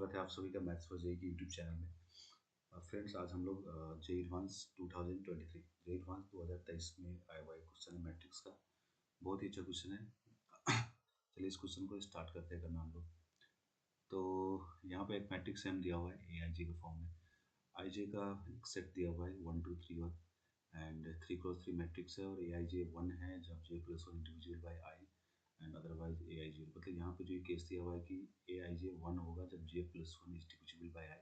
स्वागत है आप सभी का मैथ्स फॉर जेई के यूट्यूब चैनल में। फ्रेंड्स, आज हम लोग जेई एडवांस 2023 जेई एडवांस 2023 में आया हुआ एक क्वेश्चन है मैट्रिक्स का। बहुत ही अच्छा क्वेश्चन है। चलिए इस क्वेश्चन को स्टार्ट करते हैं करना हम लोग। तो यहाँ पे एक मैट्रिक्स एम दिया हुआ है ए आई जे के फॉर्म में। आई जे का एक सेट दिया हुआ है 1 2 3 1 एंड 3x3 मैट्रिक्स है और ए आई जे 1 है जब J plus one individual by I and otherwise A I J. मतलब यहाँ पे जो केस दिया हुआ है कि ए आई जे 1 होगा जब J plus one is divisible by I,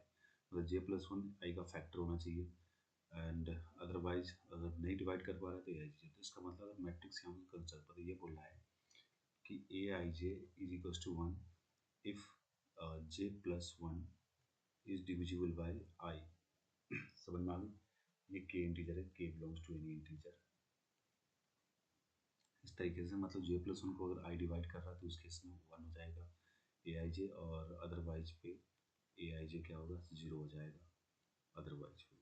मतलब जे प्लस वन आई का फैक्टर होना चाहिए एंड अदरवाइज अगर नहीं डिवाइड कर पा रहा है तो ए आई जे। तो इसका मतलब अगर मैट्रिक्स यहाँ पे कंसिडर पर ये बोल रहा है कि A I J is equal to 1 if J plus one is divisible by I. समझ में आ गई? ये के इंटीजर है, के बिलोंग्स टू एनी इंटीजर। इस तरीके से मतलब जे प्लस वन को अगर आई डिवाइड कर रहा है तो उस केस में 1 हो जाएगा ए आई जे, और अदरवाइज पे ए आई जे क्या होगा 0 हो जाएगा अदरवाइज पे।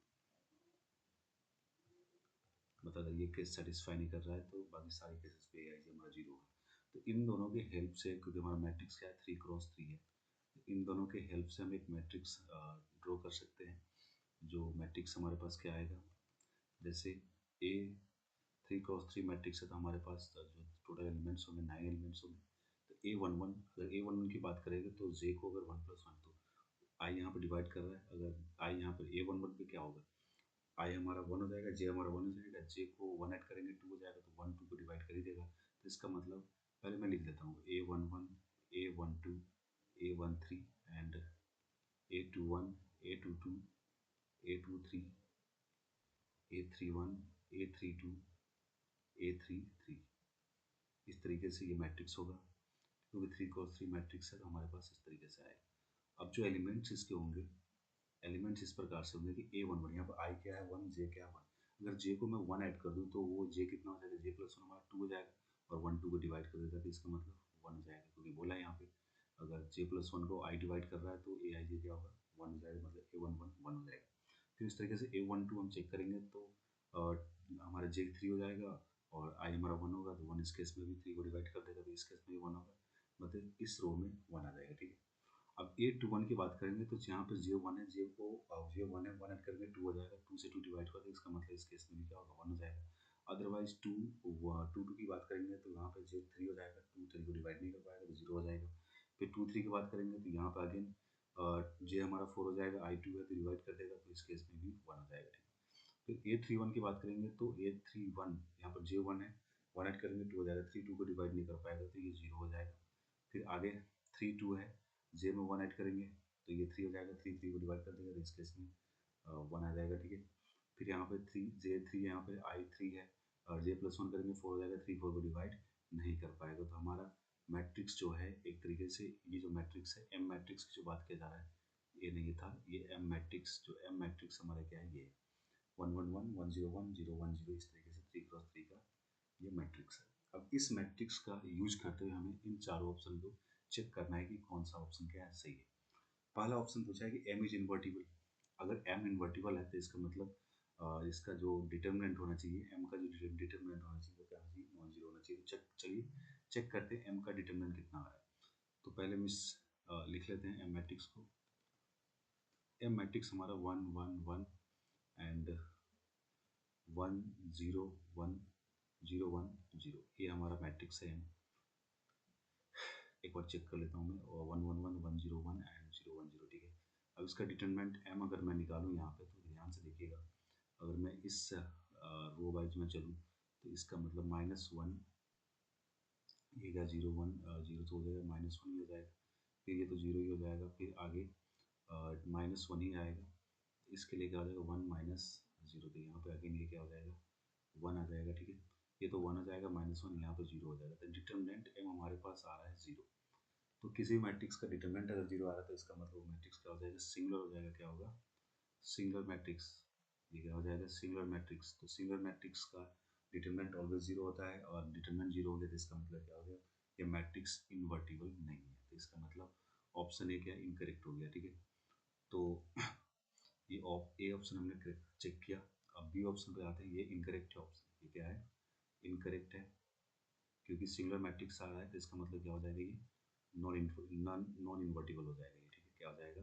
मतलब अगर ये केस सेटिस्फाई नहीं कर रहा है तो बाकी सारे केसेस पे ए आई जे हमारा 0 होगा। तो इन दोनों के हेल्प से, क्योंकि हमारा मैट्रिक्स क्या है 3x3 है, इन दोनों के हेल्प से हम एक मैट्रिक्स ड्रॉ कर सकते हैं। जो मैट्रिक्स हमारे पास क्या आएगा, जैसे ए 3x3 मैट्रिक्स है तो हमारे पास जो टोटल एलिमेंट्स होंगे 9 एलिमेंट्स होंगे। तो A11, अगर A11 की बात करेंगे तो जे को अगर 1+1, तो आई यहाँ पे डिवाइड कर रहा है, अगर आई यहाँ पर A11 पे क्या होगा, आई हमारा 1 हो जाएगा, जे हमारा 1 हो जाएगा, जे को 1 ऐड करेंगे 2 हो जाएगा, तो 1 2 को डिवाइड कर ही देगा। तो इसका मतलब पहले मैं लिख देता हूँ A11, A12, A13 and A21, A22, A23, A31, A32, A33। इस तरीके से ये मैट्रिक्स होगा, क्योंकि 3x3 मैट्रिक्स है तो हमारे पास इस तरीके से आएगा। अब जो एलिमेंट्स इसके होंगे, एलिमेंट्स इस प्रकार से होंगे कि A11, यहाँ पर आई क्या है 1, जे क्या है 1। अगर जे को मैं 1 ऐड कर दूँ तो वो जे कितना हो जाएगा, जे प्लस वन हमारा 2 हो जाएगा, और 1 2 को डिवाइड कर देता है तो इसका मतलब 1 हो जाएगा, क्योंकि बोला है यहाँ पे अगर जे प्लस वन को आई डिवाइड कर रहा है तो ए आई जे क्या होगा 1 हो जाएगा, मतलब A11 1 हो जाएगा। फिर इस तरीके से A12 हम चेक करेंगे तो हमारा जे 3 हो जाएगा और आई हमारा 1 होगा, तो 1 इस केस में भी 3 को डिवाइड कर देगा तो इस केस में भी 1 होगा, मतलब इस रो में 1 आ जाएगा। ठीक है, अब A21 की बात करेंगे तो जहाँ पर J1 है, जे को J1 है 1 ऐड करेंगे 2 हो जाएगा, 2 से 2 डिवाइड कर दें, इसका मतलब इस केस में भी क्या होगा 1 हो जाएगा। अदरवाइज 2 की बात करेंगे तो यहाँ पे J3 हो जाएगा, 2 3 को डिवाइड नहीं कर पाएगा तो 0 हो जाएगा। फिर 2 3 की बात करेंगे तो यहाँ पर अगेन जे हमारा 4 हो जाएगा, I2 है तो डिवाइड कर देगा तो इस केस में भी 1 हो जाएगा। ठीक है, फिर A31 की बात करेंगे तो A31 यहाँ पर J1 है, 1 ऐड करेंगे 2 हो जाएगा, 3 2 को डिवाइड नहीं कर पाएगा तो ये 0 हो जाएगा। फिर आगे 3 2 है, जे में 1 ऐड करेंगे तो ये 3 हो जाएगा, 3 3 को डिवाइड कर देगा तो इस केस में 1 आ जाएगा। ठीक है, फिर यहाँ पे 3 J3 यहाँ पे I3 है और जे प्लस वन करेंगे 4 हो जाएगा, 3 4 को डिवाइड नहीं कर पाएगा। तो हमारा मैट्रिक्स जो है एक तरीके से ये जो मैट्रिक्स है एम मैट्रिक्स की जो बात किया जा रहा है ये नहीं था, ये एम मैट्रिक्स, जो एम मैट्रिक्स हमारा क्या है, ये 1 1 1 1 0 1 0 1 0 इस तरीके से 3x3 का ये मैट्रिक्स है। अब इस मैट्रिक्स का यूज करते हुए हमें इन चारों ऑप्शन को चेक करना है कि कौन सा ऑप्शन क्या है सही है। पहला ऑप्शन पूछा है कि एम इज इन्वर्टिबल। अगर एम इन्वर्टिबल है तो इसका मतलब इसका जो डिटर्मिनेंट होना चाहिए, एम का जो डिटर्मिनेंट होना चाहिए वो क्या होना चाहिए, नॉन जीरो होना चाहिए। चलिए चेक करते हैं एम का डिटर्मिनेंट कितना आ रहा है। तो पहले हम लिख लेते हैं एम मैट्रिक्स को। एम मैट्रिक्स हमारा 1 1 1 एंड 1 0 1 0 1 0, ये हमारा मैट्रिक्स है एम। एक बार चेक कर लेता हूँ मैं, 1 1 1 1 0 1 एंड 0 1 0। ठीक है, अब इसका डिटरमिनेंट एम अगर मैं निकालूँ यहाँ पे तो ध्यान से देखिएगा, अगर मैं इस रो वाइज में चलूँ तो इसका मतलब -1, ये क्या 0 1 0 तो हो जाएगा, -1 ही हो जाएगा, फिर ये तो 0 ही हो जाएगा, फिर आगे -1 ही आएगा, इसके लिए क्या हो जाएगा 1 -0, तो यहाँ पे अगेन ये क्या हो जाएगा 1 आ जाएगा। ठीक है, ये तो 1 हो जाएगा, -1 यहाँ पे 0 हो जाएगा, तो डिटरमिनेंट एम हमारे पास आ रहा है 0। तो किसी भी मैट्रिक्स का डिटरमिनेंट अगर 0 आ रहा है तो इसका मतलब मैट्रिक्स क्या हो जाएगा, सिंगुलर हो जाएगा। क्या होगा, सिंगुलर मैट्रिक्स। ये क्या हो जाएगा, सिंगुलर मैट्रिक्स। तो सिंगुलर मैट्रिक्स का डिटरमिनेंट ऑलवेज 0 होता है, और डिटरमिनेंट 0 हो गया तो इसका मतलब क्या हो गया, ये मैट्रिक्स इनवर्टिबल नहीं है, तो इसका मतलब ऑप्शन ए क्या इनकरेक्ट हो गया। ठीक है, तो ये ए ऑप्शन हमने चेक किया। अब बी ऑप्शन पे आते हैं, ये इनकरेक्ट है ऑप्शन, ये क्या है इनकरेक्ट है, क्योंकि सिंगुलर मैट्रिक्स आ रहा है तो इसका मतलब क्या हो जाएगा, ये नॉन इन्वर्टिबल हो जाएगा ये। ठीक है, क्या हो जाएगा,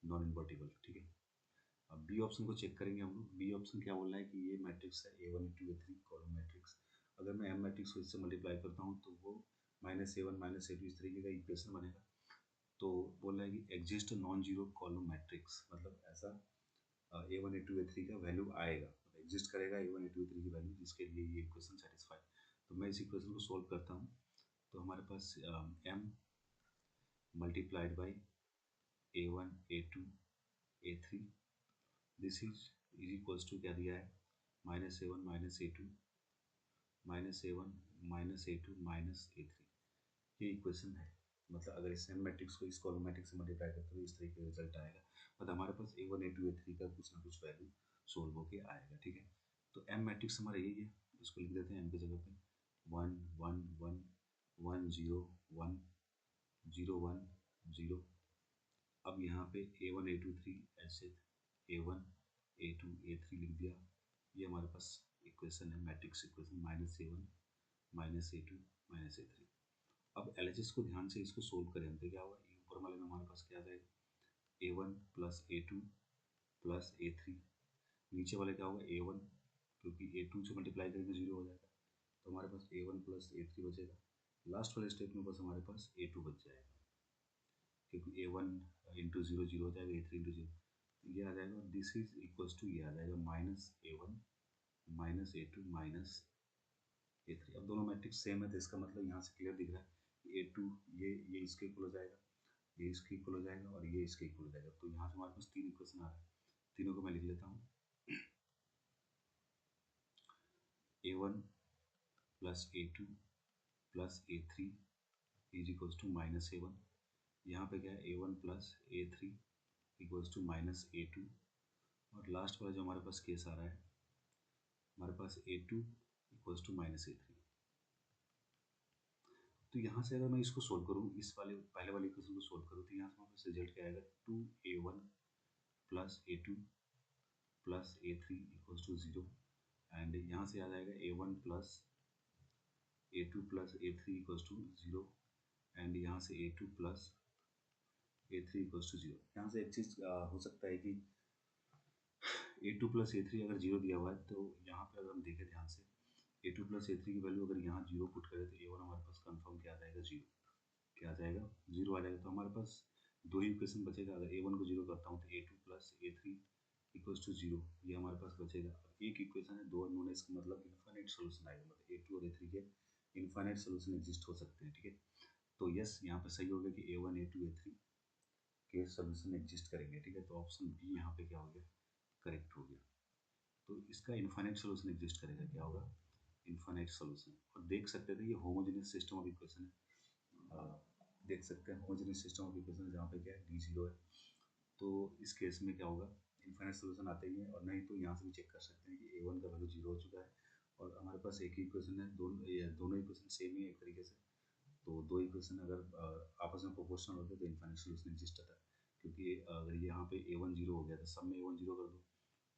नॉन इन्वर्टिबल। ठीक है, अब बी ऑप्शन को चेक करेंगे हम लोग। बी ऑप्शन क्या बोल रहा है कि ये मैट्रिक्स है A1 A2 A3 column matrix. अगर मैं एम मैट्रिक्स को इससे मल्टीप्लाई करता हूँ तो वो -A1 -A2 इस तरीके का इक्वेशन बनेगा। तो बोल रहा है कि exist non zero column matrix, मतलब ऐसा A1 A2 A3 का वैल्यू आएगा, एग्जिस्ट करेगा A1 A2 A3 की वैल्यू, जिसके लिए ये इक्वेशन सेटिस्फाई। तो मैं इस इक्वेशन को सोल्व करता हूँ। तो हमारे पास m multiplied by A1 A2 A3 this is equals to क्या दिया है, -A1 -A2 -A1 -A2 -A3। ये इक्वेशन है। मतलब अगर इस एम मैट्रिक्स को इस कॉलम मैट्रिक्स से मल्टीप्लाई करते तो इस तरीके का रिजल्ट आएगा। मतलब हमारे पास A1 A2 A3 का कुछ ना कुछ वैल्यू सोल्व होके आएगा। ठीक है, तो एम मैट्रिक्स हमारा यही है, इसको लिख देते हैं एम की जगह पे 1 1 1 1 0 1 0 1 0। अब यहाँ पे A1 A2 3 ऐसे A1 A2 A3 लिख दिया। ये हमारे पास इक्वेशन है, matrix equation -A1 -A2 -A3। अब LHS को ध्यान से इसको सोल्व करें तो क्या होगा, ऊपर वाले में हमारे पास क्या आ जाएगा, A1 + A2 + A3। नीचे वाले क्या होगा, A1, क्योंकि A2 से मल्टीप्लाई करेंगे 0 हो जाएगा, तो हमारे पास A1 + A3 बचेगा। लास्ट वाले स्टेप में बस हमारे पास A2 बच जाएगा, क्योंकि A1 × 0 0 हो जाएगा, A3 × 0 ये आ जाएगा। दिस इज इक्वल्स टू ये आ जाएगा -A1 -A2 -A3। अब दोनों मैट्रिक्स सेम है, तो इसका मतलब यहाँ से क्लियर दिख रहा है कि A2 ये इसके इक्वल हो जाएगा, ये इसके इक्वल हो जाएगा और ये इसके इक्वल हो जाएगा। तो यहाँ से हमारे पास 3 इक्वेशन आ रहा है, तीनों को मैं लिख लेता हूँ। A1 + A2 + A3 is equals to -A1। यहाँ पे क्या है, A1 + A3 equals to -A2। और लास्ट वाला जो हमारे पास केस आ रहा है, हमारे पास A2 इक्वल्स टू -A3। तो यहाँ से अगर मैं इसको सोल्व करूँ, इस वाले पहले वाले इक्वेशन को सोल्व करूँ, तो यहाँ से हमारे पास रिजल्ट क्या आएगा, 2A1 + A2 + A3 equals to 0। And यहाँ से आ जाएगा A1 + A2 + A3 equals to 0। And यहाँ से A2 + A3 इक्वल्स टू 0। यहाँ से एक चीज़ हो सकता है कि A2 + A3 अगर 0 दिया हुआ है, तो यहाँ पे अगर हम देखें ध्यान से, A2 + A3 की वैल्यू अगर यहाँ 0 पुट करें तो A1 हमारे पास कंफर्म क्या आ जाएगा, 0। क्या आ जाएगा, 0 आ जाएगा। तो हमारे पास दो ही इक्वेशन बचेगा। अगर A1 को 0 करता हूँ तो A2 + A3 इक्वल्स टू 0, ये हमारे पास बचेगा। एक इक्वेशन है, दो अननोन है, इसका मतलब इन्फाइनाइट सोल्यूशन आएगा, मतलब A2 और A3 के इन्फाइनाइट सोल्यूशन एग्जिस्ट हो सकते हैं। ठीक है, तो यस, यहाँ पे सही हो गया कि A1 A2 A3 के सोल्यूशन एग्जिस्ट करेंगे। ठीक है, तो ऑप्शन बी यहाँ पे क्या हो गया, करेक्ट हो गया। तो इसका इन्फाइनाइट सोल्यूशन एग्जिस्ट करेगा, क्या होगा, इन्फाइनाइट सोल्यूशन। और देख सकते थे ये होमोजेनियस सिस्टम ऑफ इक्वेशन है, देख सकते हैं होमोजेनियस सिस्टम ऑफ इक्वेशन जहाँ पे क्या है, D0 है। तो इस केस में क्या होगा, इन्फाइनाइट सोल्यूशन आते ही है। और नहीं तो यहाँ से भी चेक कर सकते हैं कि A1 का वैल्यू 0 हो चुका है और हमारे पास एक ही इक्वेशन है, दोनों इक्वेशन सेम ही है एक तरीके से। तो दो इक्वेशन अगर आपस में प्रोपोर्शनल होते तो इन्फाइनाइट सोल्यूशन एग्जिस्ट होता है। क्योंकि अगर यहाँ पे A1 0 हो गया तो सब में A1 0 कर दो,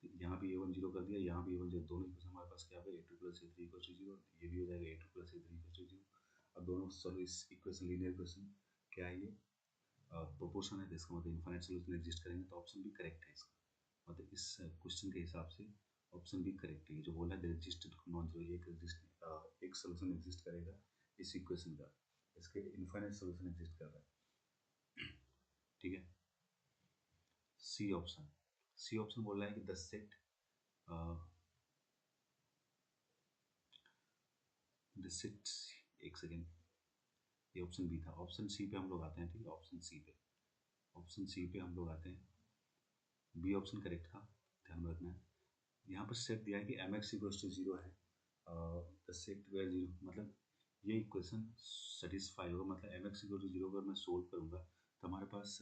यहाँ भी A1 0 कर दिया, यहाँ भी A1 0, दोनों इक्वेशन हमारे पास क्या है, A2 + A3 इक्वल्स टू 0, ये भी हो जाएगा A2 + A3 इक्वल्स टू 0। अब दोनों सॉल्व इस इक्वेशन, लीनियर इक्वेशन क्या है ये, प्रोपोर्शन है, तो इसका मतलब इन्फाइनाइट सोल्यूशन एग्जिस्ट करेंगे। तो ऑप्शन भी करेक्ट है इसका, मतलब इस क्वेश्चन के हिसाब से ऑप्शन भी करेक्ट है। जो बोला है एग्जिस्ट नॉन जीरो, एक सोल्यूशन एग्जिस्ट करेगा इस इक्वेशन का, इसके इन्फाइनाइट सोल्यूशन एग्जिस्ट कर रहा है। ठीक है, सी ऑप्शन, सी ऑप्शन बोल रहा है कि द सेट एक सेकेंड, ये ऑप्शन बी था। ऑप्शन सी पे हम लोग आते हैं। ठीक है, ऑप्शन सी पे, ऑप्शन सी पे हम लोग आते हैं। बी ऑप्शन करेक्ट था, ध्यान में रखना है। यहाँ पर सेट दिया है कि mx इक्वल्स टू 0 है, द सेट वेयर 0, मतलब ये इक्वेशन सेटिस्फाई होगा। मतलब mx इक्वल टू 0 अगर मैं सोल्व करूँगा तो हमारे पास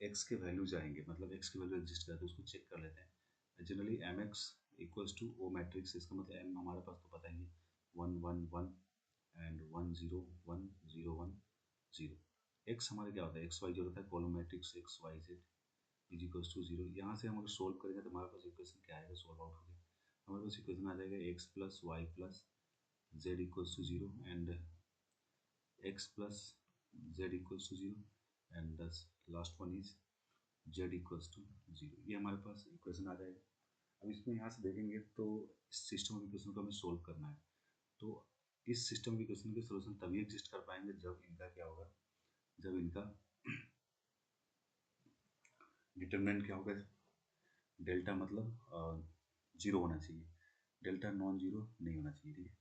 x के वैल्यू जाएंगे, मतलब x की वैल्यू एग्जिस्ट करते हैं, उसको चेक कर लेते हैं। Generally mx equals to O matrix, इसका मतलब m हमारे पास तो पता ही है, 1 1 1 एंड 1 0 1 0 1 0। x हमारे क्या होता है, x y जो होता है column matrix x y z is equals to 0। यहाँ से हम अगर सोल्व करेंगे तो हमारे पास इक्वेशन क्या आएगा, सोल्व आउट हो गया। हमारे पास इक्वेशन आ जाएगा x + y + z equals to 0 and x + z equals to 0 and the last one is z equals to 0। ये हमारे पास इक्वेशन आ जाएगा। अब इसमें यहाँ से देखेंगे तो इस सिस्टम ऑफ इक्वेशन को हमें सोल्व करना है। तो इस सिस्टम ऑफ इक्वेशन के सोल्यूशन तभी एग्जिस्ट कर पाएंगे जब इनका क्या होगा, जब इनका डिटरमिनेंट क्या होगा, डेल्टा मतलब जीरो होना चाहिए, डेल्टा नॉन जीरो नहीं होना चाहिए, ठीक है।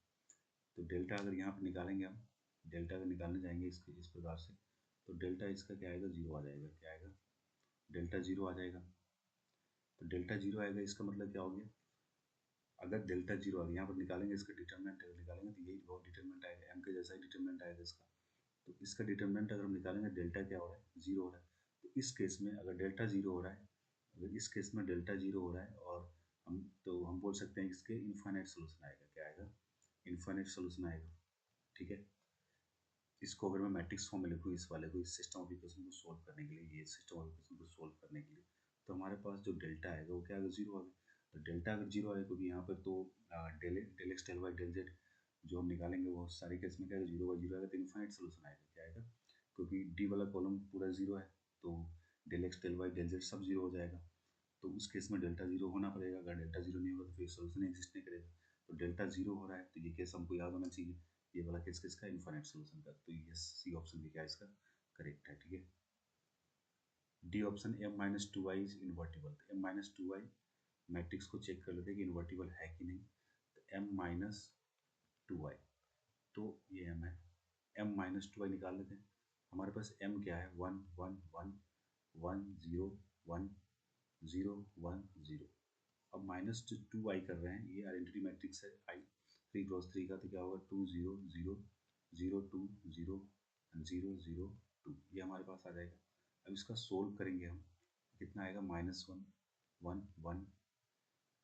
तो डेल्टा अगर यहाँ पर निकालेंगे हम, डेल्टा अगर निकालने जाएंगे इसके इस प्रकार से, तो डेल्टा इसका क्या आएगा, जीरो आ जाएगा। क्या आएगा, डेल्टा जीरो आ जाएगा। तो डेल्टा जीरो आएगा, इसका मतलब क्या हो गया, अगर डेल्टा जीरो आ गया, यहाँ पर निकालेंगे इसका डिटरमिनेंट, अगर निकालेंगे तो यही बहुत डिटरमिनेंट आएगा, एम के जैसा ही डिटरमिनेंट आएगा इसका। तो इसका डिटरमिनेंट अगर हम निकालेंगे, डेल्टा क्या हो रहा है, जीरो हो रहा है। तो इस केस में अगर डेल्टा जीरो हो रहा है, अगर इस केस में डेल्टा जीरो हो रहा है, और हम बोल सकते हैं इसके इन्फाइनाइट सोल्यूशन आएगा। क्या आएगा, इन्फाइनाइट सोल्यूशन आएगा, ठीक है। इसको अगर मैं मैट्रिक्स फॉर्म में लिखूँ इस वाले को, इस सिस्टम ऑफ इक्वेशन को सोल्व करने के लिए, ये सिस्टम ऑफ इक्वेशन को सोल्व करने के लिए, तो हमारे पास जो डेल्टा आएगा वो क्या आएगा, जीरो आएगा। तो डेल्टा अगर जीरो आएगा, क्योंकि यहाँ पर तो del X del Y del Z जो हम निकालेंगे वो सारे केस में क्या आएगा, जीरो बाई जीरो आएगा, तो इन्फाइनाइट सोल्यूशन आएगा। क्या आएगा, क्योंकि डी वाला कॉलम पूरा जीरो है, तो del X del Y del Z सब जीरो हो जाएगा। तो उस केस में डेल्टा जीरो होना पड़ेगा। अगर डेल्टा जीरो नहीं होगा तो फिर सोल्यूशन एग्जिस्ट नहीं करेगा। तो डेल्टा जीरो हो रहा है, तो ये केस हमको याद होना चाहिए, ये वाला केस किसका, इन्फाइनाइट सोल्यूशन का। तो ये सी ऑप्शन भी क्या है इसका करेक्ट है, ठीक है। D option m minus two Y is invertible. तो m minus two Y matrix को चेक कर लेते हैं कि इन्वर्टिबल है कि नहीं। तो m माइनस टू वाई, तो ये m है, m माइनस टू वाई निकाल लेते हैं। हमारे पास m क्या है, one one one one zero one zero one zero. अब माइनस टू आई कर रहे हैं, ये आइडेंटिटी मैट्रिक्स है आई थ्री क्रॉस थ्री का, तो क्या होगा, two zero zero zero two zero zero zero two, ये हमारे पास आ जाएगा। अब इसका सोल्व करेंगे हम, कितना आएगा, minus one one one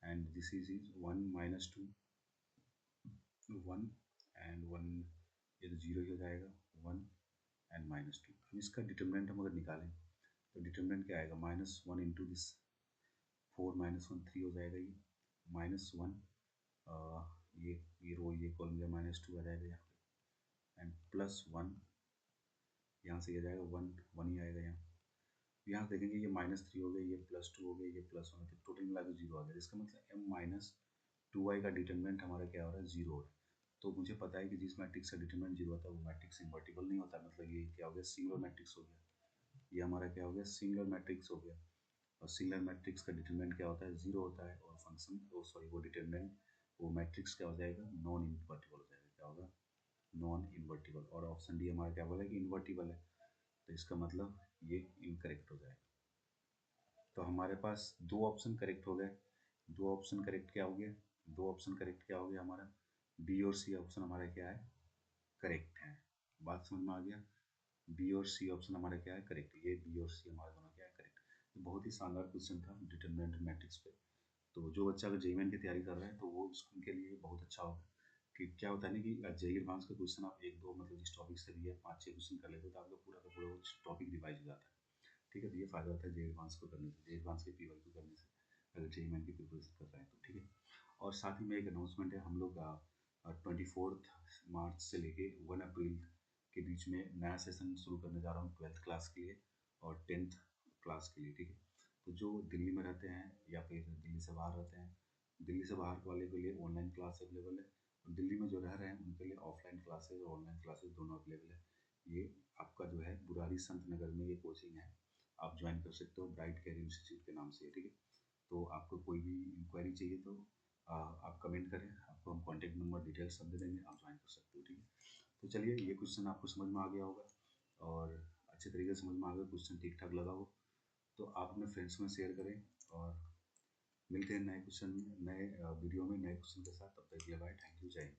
and this is one minus two one and one, ये तो जीरो ही हो जाएगा, वन एंड माइनस टू। अब इसका डिटरमिनेंट हम अगर निकालें तो डिटरमिनेंट क्या आएगा, minus one into this four minus one three हो जाएगा, ये माइनस वन, ये रो ये कॉलम में माइनस टू आ जाएगा यहाँ पे, एंड प्लस वन, यहाँ से ये जाएगा वन वन ही आएगा यहाँ। यहाँ देखेंगे ये माइनस थ्री हो गया, ये प्लस टू हो गया, ये प्लस वन, तो टोटल मिला के जीरो आ गया। इसका मतलब m माइनस टू वाई का डिटरमिनेंट हमारा क्या हो रहा है, जीरो हो रहा है। तो मुझे पता है कि जिस मैट्रिक्स का डिटरमिनेंट जीरो होता है वो मैट्रिक्स इन्वर्टिबल नहीं होता, मतलब ये क्या हो गया, सिंगुलर मैट्रिक्स हो गया। ये हमारा क्या हो गया, सिंगुलर मैट्रिक्स हो गया। और सिंगुलर मैट्रिक्स का डिटरमिनेंट क्या होता है, जीरो होता है, और फंक्शन वो सॉरी वो डिटरमिनेंट वो मैट्रिक्स क्या हो जाएगा, नॉन इन्वर्टिबल हो जाएगा। क्या होगा, नॉन इन्वर्टिबल। और ऑप्शन डी हमारा क्या बोला कि इन्वर्टिबल है, तो इसका मतलब ये इनकरेक्ट हो जाएगा। तो हमारे पास दो ऑप्शन करेक्ट हो गए। दो ऑप्शन करेक्ट क्या हो गया, दो ऑप्शन करेक्ट क्या हो गया हमारा, बी और सी ऑप्शन हमारा क्या है, करेक्ट है। बात समझ में आ गया, बी और सी ऑप्शन हमारा क्या है, करेक्ट। ये बी और सी हमारा दोनों क्या है, करेक्ट। तो बहुत ही शानदार क्वेश्चन था डिटरमिनेंट मैट्रिक्स पे। तो जो बच्चा अगर जेईई की तैयारी कर रहा है तो वो उनके लिए बहुत अच्छा होगा। कि क्या होता है ना कि जेईई एडवांस का क्वेश्चन आप एक दो मतलब जिस टॉपिक से भी है पाँच छः क्वेश्चन कर लेते हो तो आपका पूरा का पूरा टॉपिक रिवाइज हो जाता है, ठीक है। तो ये फायदा होता है जेईई एडवांस को करने से, जेईई एडवांस के पीवाई को करने से, अगर जेईई मेन की प्रिपरेशन कर रहे हैं तो, ठीक है। और साथ ही में एक अनाउंसमेंट है, हम लोग 24 मार्च से लेके 1 अप्रैल के बीच में नया सेशन शुरू करने जा रहा हूँ 12th क्लास के लिए और 10th क्लास के लिए, ठीक है। तो जो दिल्ली में रहते हैं या फिर दिल्ली से बाहर रहते हैं, दिल्ली से बाहर वाले के लिए ऑनलाइन क्लास अवेलेबल है, और दिल्ली में जो रह रहे हैं उनके लिए ऑफलाइन क्लासेज और ऑनलाइन क्लासेज दोनों अवेलेबल है। ये आपका जो है बुरारी संत नगर में ये कोचिंग है, आप ज्वाइन कर सकते हो, ब्राइट कैरियर इंस्टीट्यूट के नाम से, ठीक है। तो आपको कोई भी इंक्वायरी चाहिए तो आप कमेंट करें, आपको हम कॉन्टैक्ट नंबर डिटेल्स सब दे देंगे, आप ज्वाइन कर सकते हो, ठीक है। तो चलिए, ये क्वेश्चन आपको समझ में आ गया होगा और अच्छे तरीके से समझ में आ गया, क्वेश्चन ठीक ठाक लगा हो तो आप अपने फ्रेंड्स में शेयर करें। और मिलते हैं नए क्वेश्चन में, नए वीडियो में नए क्वेश्चन के साथ। तब तक के लिए बाय, थैंक यू, जय हिंद।